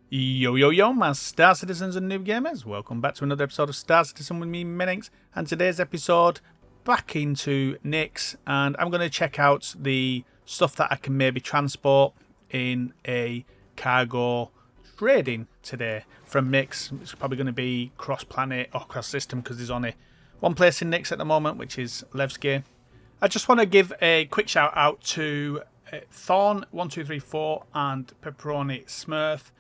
Yo, yo, yo, my Star Citizens and Noob Gamers. Welcome back to another episode of Star Citizen with me, NYX. And today's episode, back into NYX. And I'm going to check out the stuff that I can maybe transport in a cargo trading today from NYX. It's probably going to be cross-planet or cross-system because there's only one place in NYX at the moment, which is Levski. I just want to give a quick shout out to Thorn1234 and Pepperoni Smurf.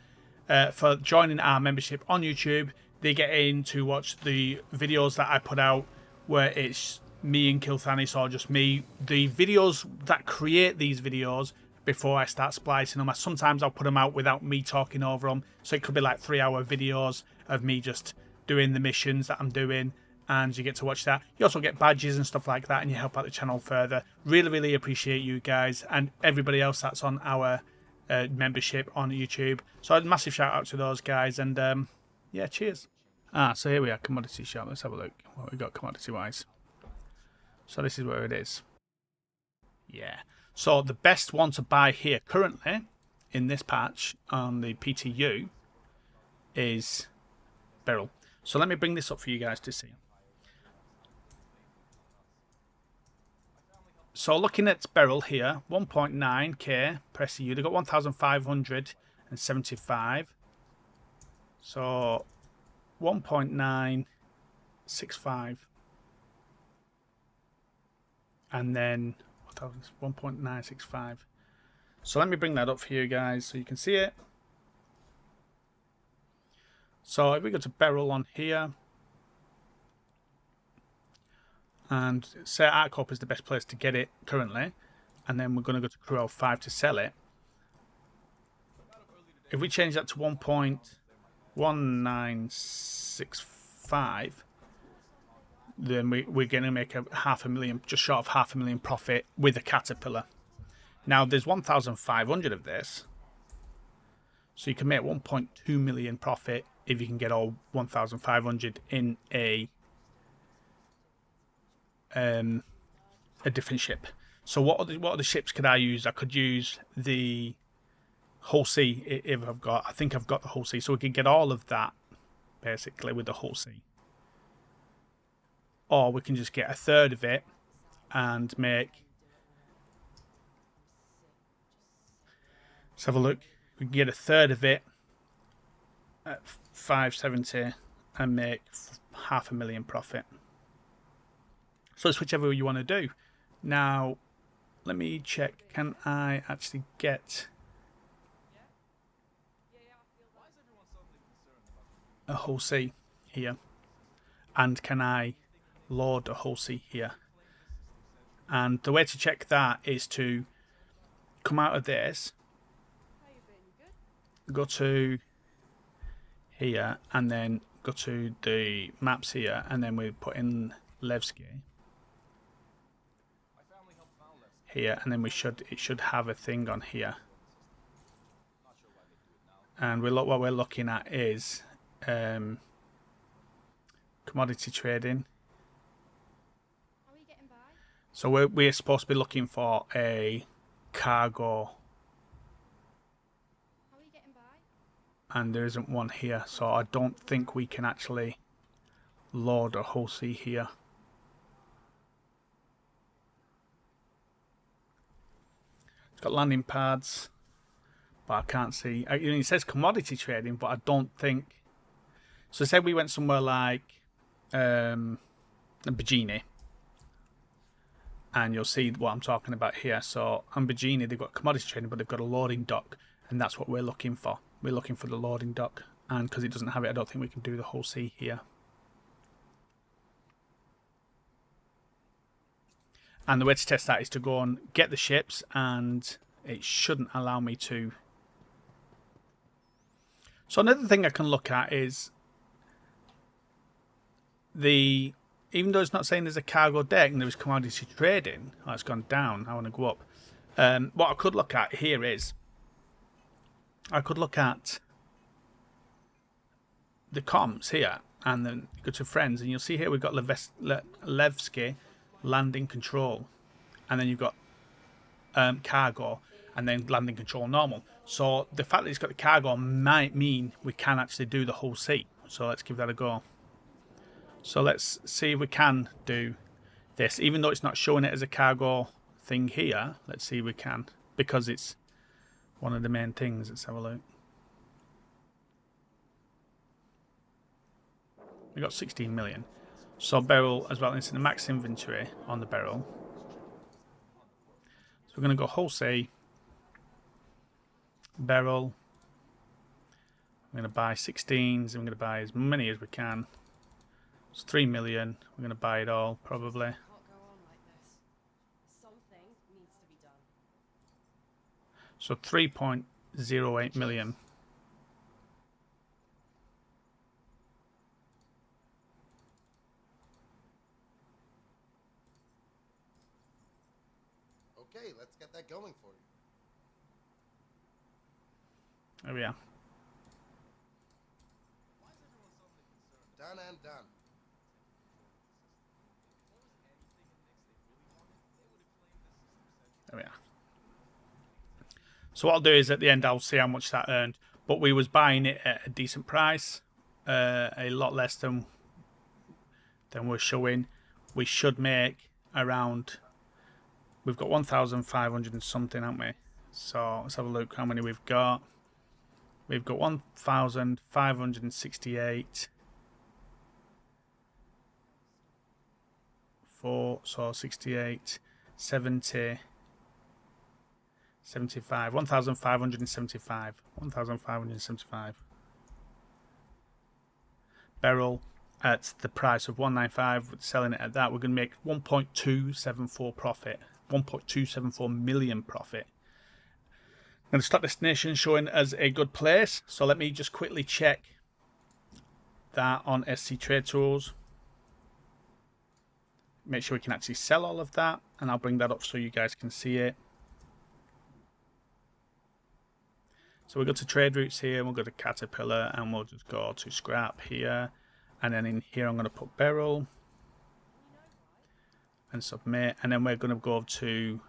For joining our membership on YouTube. They get in to watch the videos that I put out where it's me and Kilthanis or just me. The videos that create these videos before I start splicing them. Sometimes I'll put them out without me talking over them. So it could be like 3-hour videos of me just doing the missions that I'm doing. And you get to watch that. You also get badges and stuff like that. And you help out the channel further. Really, really appreciate you guys. And everybody else that's on our membership on YouTube. So a massive shout out to those guys, and yeah, cheers. So here we are, commodity shop. Let's have a look what we got commodity wise. So this is where it is. Yeah. So the best one to buy here currently in this patch on the PTU is beryl. So let me bring this up for you guys to see. So looking at beryl here, 1.9k per SEU. They've got 1,575. So 1.965. And then 1.965. So let me bring that up for you guys so you can see it. So if we go to beryl on here, and say Artcorp is the best place to get it currently, and then we're going to go to Cruel 5 to sell it. If we change that to 1.1965, then we're going to make a $500,000, just short of $500,000 profit with a caterpillar. Now there's 1,500 of this, so you can make 1.2 million profit if you can get all 1,500 in a different ship. So what are the ships could I use? I could use the Hull C if I think I've got the Hull C, so we can get all of that basically with the Hull C. Or we can just get a third of it and make. Let's have a look. We can get a third of it at 570 and make $500,000 profit. So it's whichever you want to do. Now, let me check. Can I actually get a Hull C here? And can I load a Hull C here? And the way to check that is to come out of this, go to here, and then go to the maps here, and then we put in Levski here, and then it should have a thing on here. And what we're looking at is commodity trading. So we're supposed to be looking for a cargo, and there isn't one here, so I don't think we can actually load a Hull C here. It's got landing pads, but I can't see. It says commodity trading, but I don't think. So say we went somewhere like Bajini, and you'll see what I'm talking about here. So on Bajini, they've got commodity trading, but they've got a loading dock, and that's what we're looking for. We're looking for the loading dock, and because it doesn't have it, I don't think we can do the Hull C here. And the way to test that is to go and get the ships, and it shouldn't allow me to. So another thing I can look at is even though it's not saying there's a cargo deck and there is commodity trading, oh, it's gone down. I want to go up. What I could look at here is I could look at the comms here, and then go to friends, and you'll see here we've got Levski landing control, and then you've got cargo, and then landing control normal. So the fact that it's got the cargo might mean we can actually do the whole sea. So let's give that a go. So let's see if we can do this. Even though it's not showing it as a cargo thing here, let's see if we can. Because it's one of the main things. Let's have a look. We got 16 million. So barrel as well. It's in the max inventory on the barrel. So we're going to go whole sea. Barrel. We're going to buy 16s and we're going to buy as many as we can. It's 3 million. We're going to buy it all probably. So 3.08 million. Okay, let's get that going for you. There we are. Done and done. There we are. So what I'll do is at the end I'll see how much that earned. But we was buying it at a decent price, a lot less than we're showing. We should make around. We've got 1,500 and something, haven't we? So let's have a look how many we've got. We've got 1,568. 4, so 68, 70, 75, 1,575. 1,575. Barrel at the price of 195, selling it at that, we're going to make 1.274 profit. 1.274 million profit. And the start destination showing as a good place. So let me just quickly check that on SC Trade Tools. Make sure we can actually sell all of that, and I'll bring that up so you guys can see it. So we'll go to trade routes here, we'll go to Caterpillar, and we'll just go to scrap here. And then in here I'm going to put barrel and submit, and then we're going to go to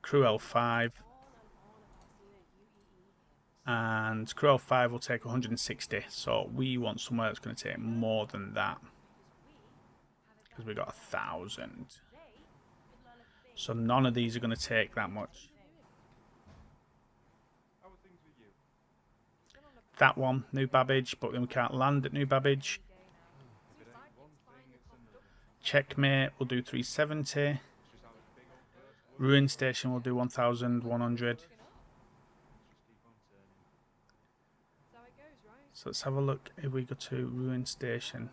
Crew L5, and Crew L5 will take 160, so we want somewhere that's going to take more than that. Because we got 1,000. So none of these are going to take that much. That one, New Babbage, but then we can't land at New Babbage. Checkmate, we'll do 370. Ruin Station will do 1,100. So let's have a look if we go to Ruin Station.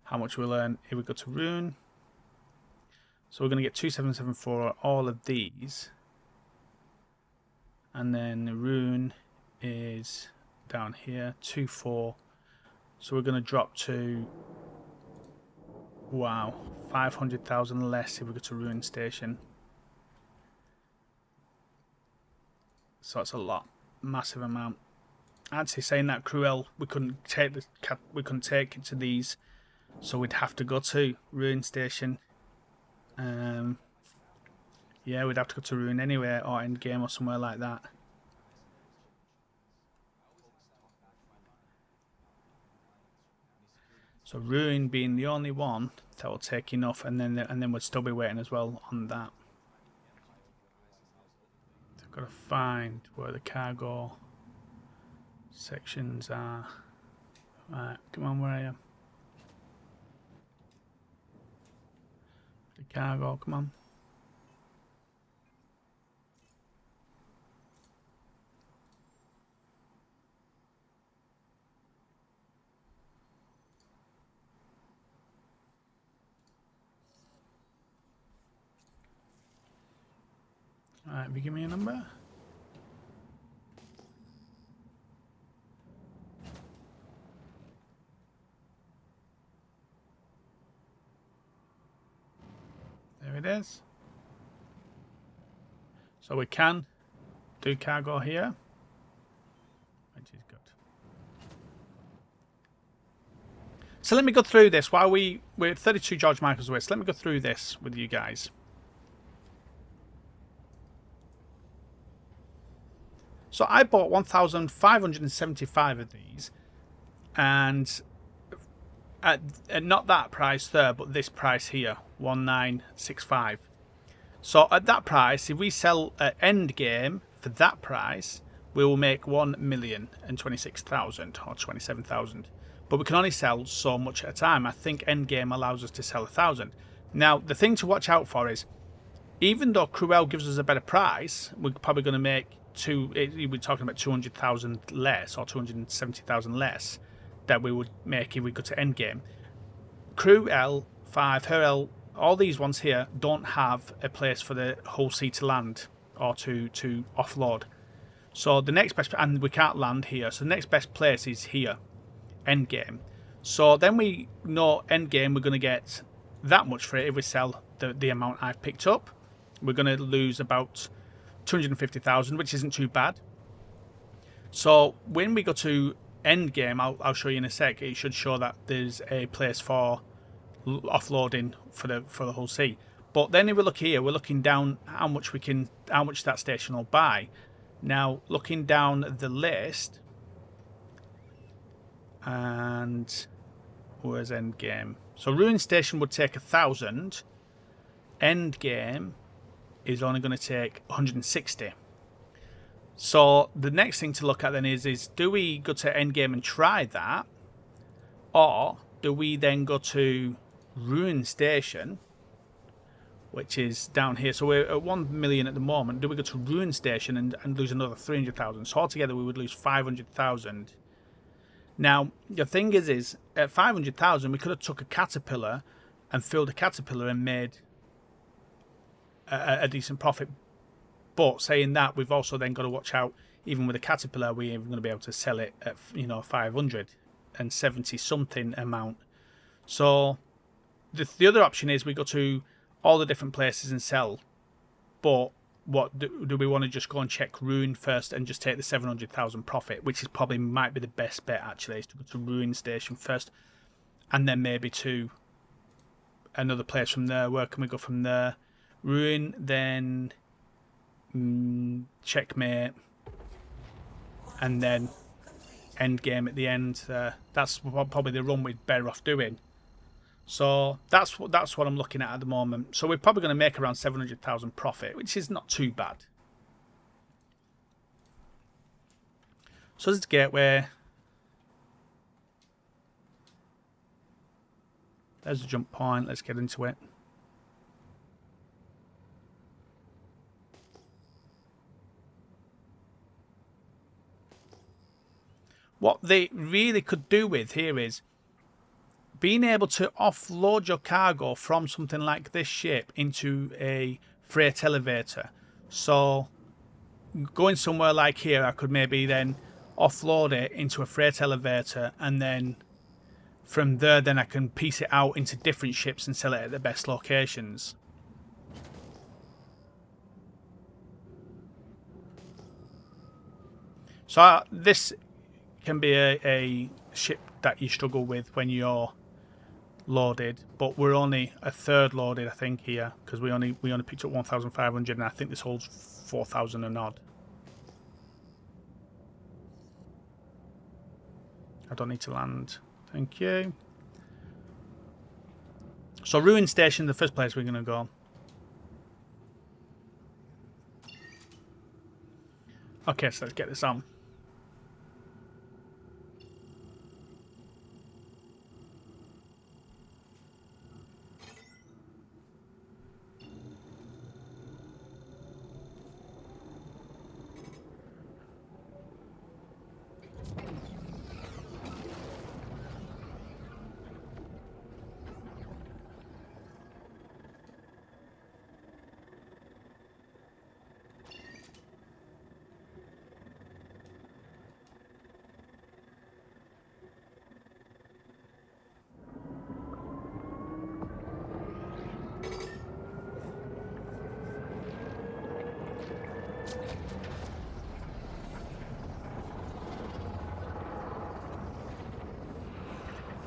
How much we'll earn if we go to Ruin. So we're going to get 2,774 all of these. And then Ruin is down here, 2,4. So we're going to drop to, wow, 500,000 less if we go to Ruin Station. So that's a lot, massive amount. Actually, saying that Cruel, we couldn't take it to these. So we'd have to go to Ruin Station. Yeah, we'd have to go to Ruin anyway, or Endgame or somewhere like that. So Ruin being the only one that will take enough, and then we'd still be waiting as well on that. So I've got to find where the cargo sections are. Right, come on, where are you? The cargo, come on. Alright, have you give me a number? There it is. So we can do cargo here, which is good. So let me go through this while we're 32 George Michael's away. So let me go through this with you guys. So I bought 1,575 of these, and at not that price there, but this price here, 1965. So at that price, if we sell at end game for that price, we will make 1,026,000 or 27,000. But we can only sell so much at a time. I think end game allows us to sell 1,000. Now the thing to watch out for is, even though Cruel gives us a better price, we're probably going to make we're talking about 200,000 less or 270,000 less that we would make if we go to end game. Cruel 5, Herel, all these ones here don't have a place for the whole sea to land or to offload. So the next best, and we can't land here, so the next best place is here, end game. So then we know end game we're going to get that much for it if we sell the amount I've picked up. We're going to lose about 250,000, which isn't too bad. So when we go to end game, I'll show you in a sec, it should show that there's a place for offloading for the whole sea. But then if we look here, we're looking down how much that station will buy. Now looking down the list, and where's end game? So Ruin Station would take 1,000. End game is only going to take 160. So the next thing to look at then is do we go to end game and try that, or do we then go to Ruin Station, which is down here? So we're at 1 million at the moment. Do we go to Ruin Station and lose another 300,000? So altogether we would lose 500,000. Now the thing is at 500,000 we could have took a caterpillar and filled a caterpillar and made a decent profit. But saying that, we've also then got to watch out, even with a caterpillar, we're even going to be able to sell it at 570 something amount. So the other option is we go to all the different places and sell. But what do we want to just go and check Ruin first and just take the 700,000 profit, which is probably might be the best bet actually, is to go to Ruin Station first, and then maybe to another place from there. Where can we go from there? Ruin, then checkmate, and then end game at the end. That's probably the run we're better off doing. So that's what I'm looking at the moment. So we're probably going to make around 700,000 profit, which is not too bad. So there's the gateway. There's the jump point. Let's get into it. What they really could do with here is being able to offload your cargo from something like this ship into a freight elevator. So going somewhere like here, I could maybe then offload it into a freight elevator, and then from there then I can piece it out into different ships and sell it at the best locations. So this can be a ship that you struggle with when you're loaded, but we're only a third loaded, I think, here, because we only picked up 1,500, and I think this holds 4,000 and odd. I don't need to land. Thank you. So Ruin Station, the first place we're going to go. Okay, so let's get this on.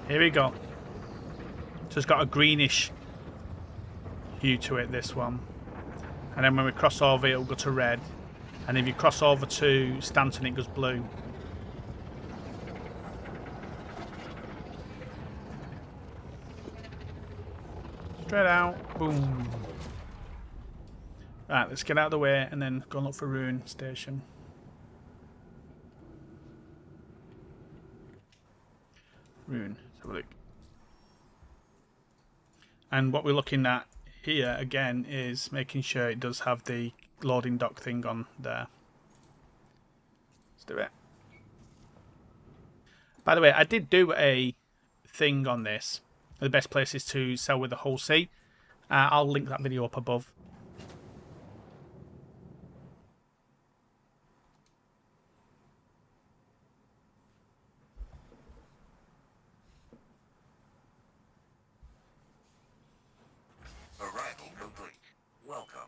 Here we go. So it's got a greenish hue to it, this one. And then when we cross over, it'll go to red. And if you cross over to Stanton, it goes blue. Straight out. Boom. Right, let's get out of the way and then go and look for Ruin Station. Ruin. Let's have a look. And what we're looking at here again is making sure it does have the loading dock thing on there. Let's do it. By the way, I did do a thing on this. The best places to sell with the whole sea. I'll link that video up above. Arrival complete. Welcome.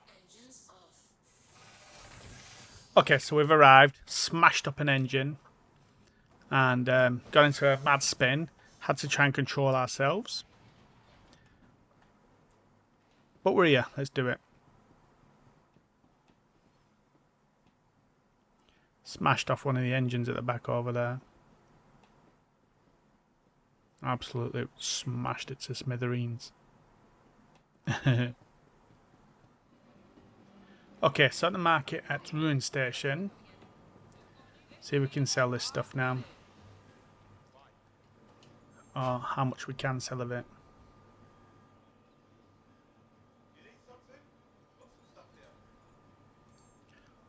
Okay, so we've arrived, smashed up an engine, and got into a mad spin. Had to try and control ourselves. But we're here. Let's do it. Smashed off one of the engines at the back over there. Absolutely smashed it to smithereens. Okay, so at the market at Ruin Station. See if we can sell this stuff now. Or how much we can sell of it.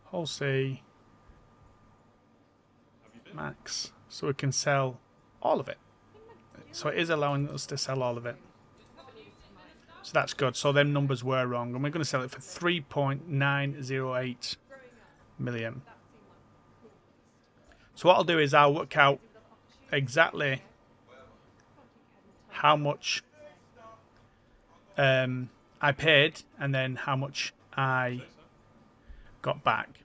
Whole sea. Max. So we can sell all of it. So it is allowing us to sell all of it. So that's good. So them numbers were wrong. And we're going to sell it for 3.908 million. So what I'll do is I'll work out exactly how much I paid and then how much I got back.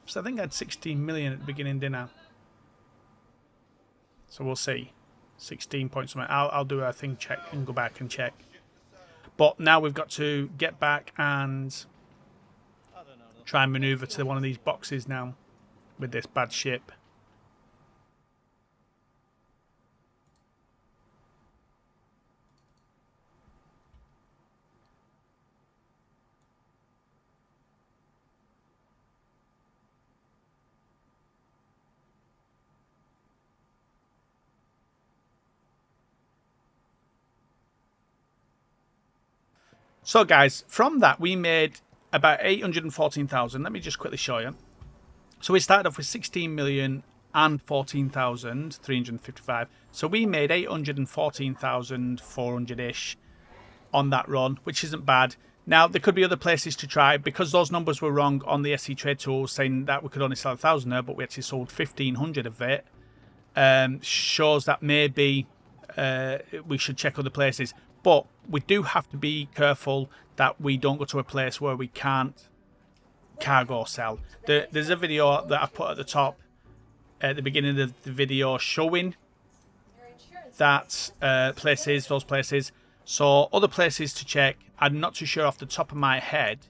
So I think I had 16 million at the beginning, didn't I? So we'll see. 16 points. I'll do a thing check and go back and check. But now we've got to get back and try and maneuver to one of these boxes now with this bad ship. So guys, from that we made about 814,000. Let me just quickly show you. So we started off with 16 million and 14,355. So we made 814,400-ish on that run, which isn't bad. Now, there could be other places to try because those numbers were wrong on the SE Trade Tool saying that we could only sell 1,000 there, but we actually sold 1,500 of it. Shows that maybe we should check other places. But we do have to be careful that we don't go to a place where we can't cargo sell. There's a video that I've put at the top at the beginning of the video showing that those places. So other places to check, I'm not too sure off the top of my head,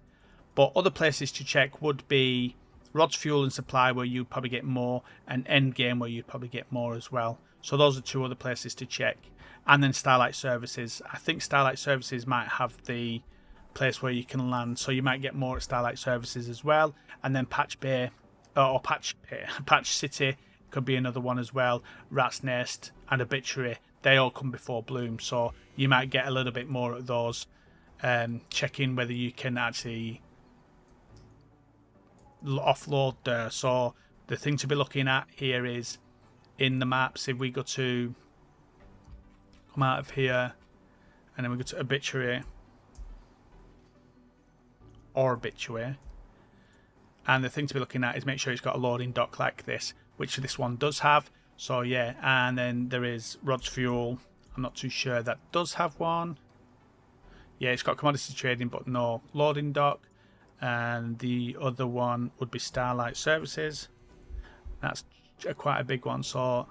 but other places to check would be Rods, Fuel and Supply, where you'd probably get more, and Endgame, where you'd probably get more as well. So those are two other places to check. And then Starlight Services. I think Starlight Services might have the place where you can land, so you might get more at Starlight Services as well. And then Patch Bay, or Patch City could be another one as well. Rat's Nest and Obituary, they all come before Bloom, so you might get a little bit more at those. Checking whether you can actually offload there. So the thing to be looking at here is in the maps, if we go to come out of here and then we go to Obituary or Obituary, and the thing to be looking at is make sure it's got a loading dock like this, which this one does have. So yeah, and then there is Rods Fuel. I'm not too sure that does have one. Yeah, it's got commodity trading but no loading dock. And the other one would be Starlight Services. That's quite a big one, so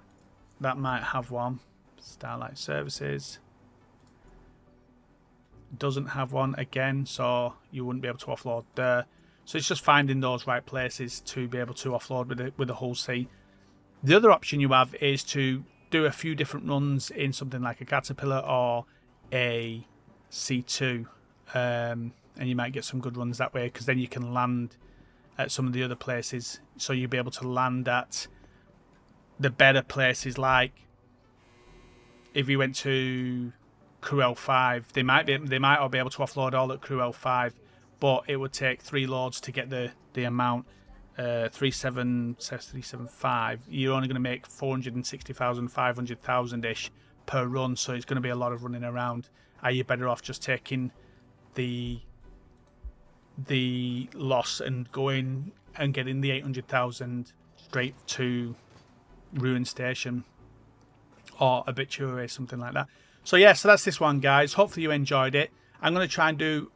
that might have one. Starlight Services doesn't have one again, so you wouldn't be able to offload there. So it's just finding those right places to be able to offload with the hull C. The other option you have is to do a few different runs in something like a Caterpillar or a C2, and you might get some good runs that way, because then you can land at some of the other places. So you'll be able to land at the better places, like if you went to Crew L5, they might all be able to offload all at Crew L5, but it would take 3 loads to get the amount. 375. You're only going to make 460,000, 500,000 ish per run, so it's going to be a lot of running around. Are you better off just taking the loss and going and getting the 800,000 straight to Ruin Station or Obituary, something like that? So yeah, so that's this one, guys. Hopefully you enjoyed it. I'm going to try and do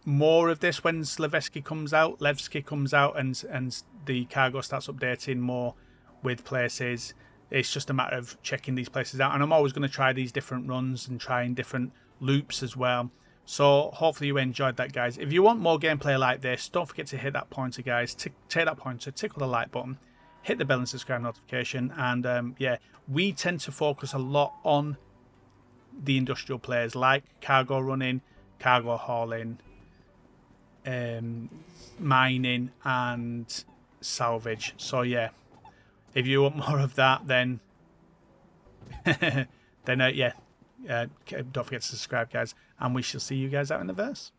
more of this when Levski comes out, and the cargo starts updating more with places. It's just a matter of checking these places out, and I'm always going to try these different runs and trying different loops as well. So hopefully you enjoyed that, guys. If you want more gameplay like this, don't forget to hit that pointer, guys. Take that pointer, tickle the like button, hit the bell and subscribe notification, and yeah, we tend to focus a lot on the industrial players, like cargo running, cargo hauling, mining and salvage. So yeah, if you want more of that, then yeah, don't forget to subscribe, guys, and we shall see you guys out in the verse.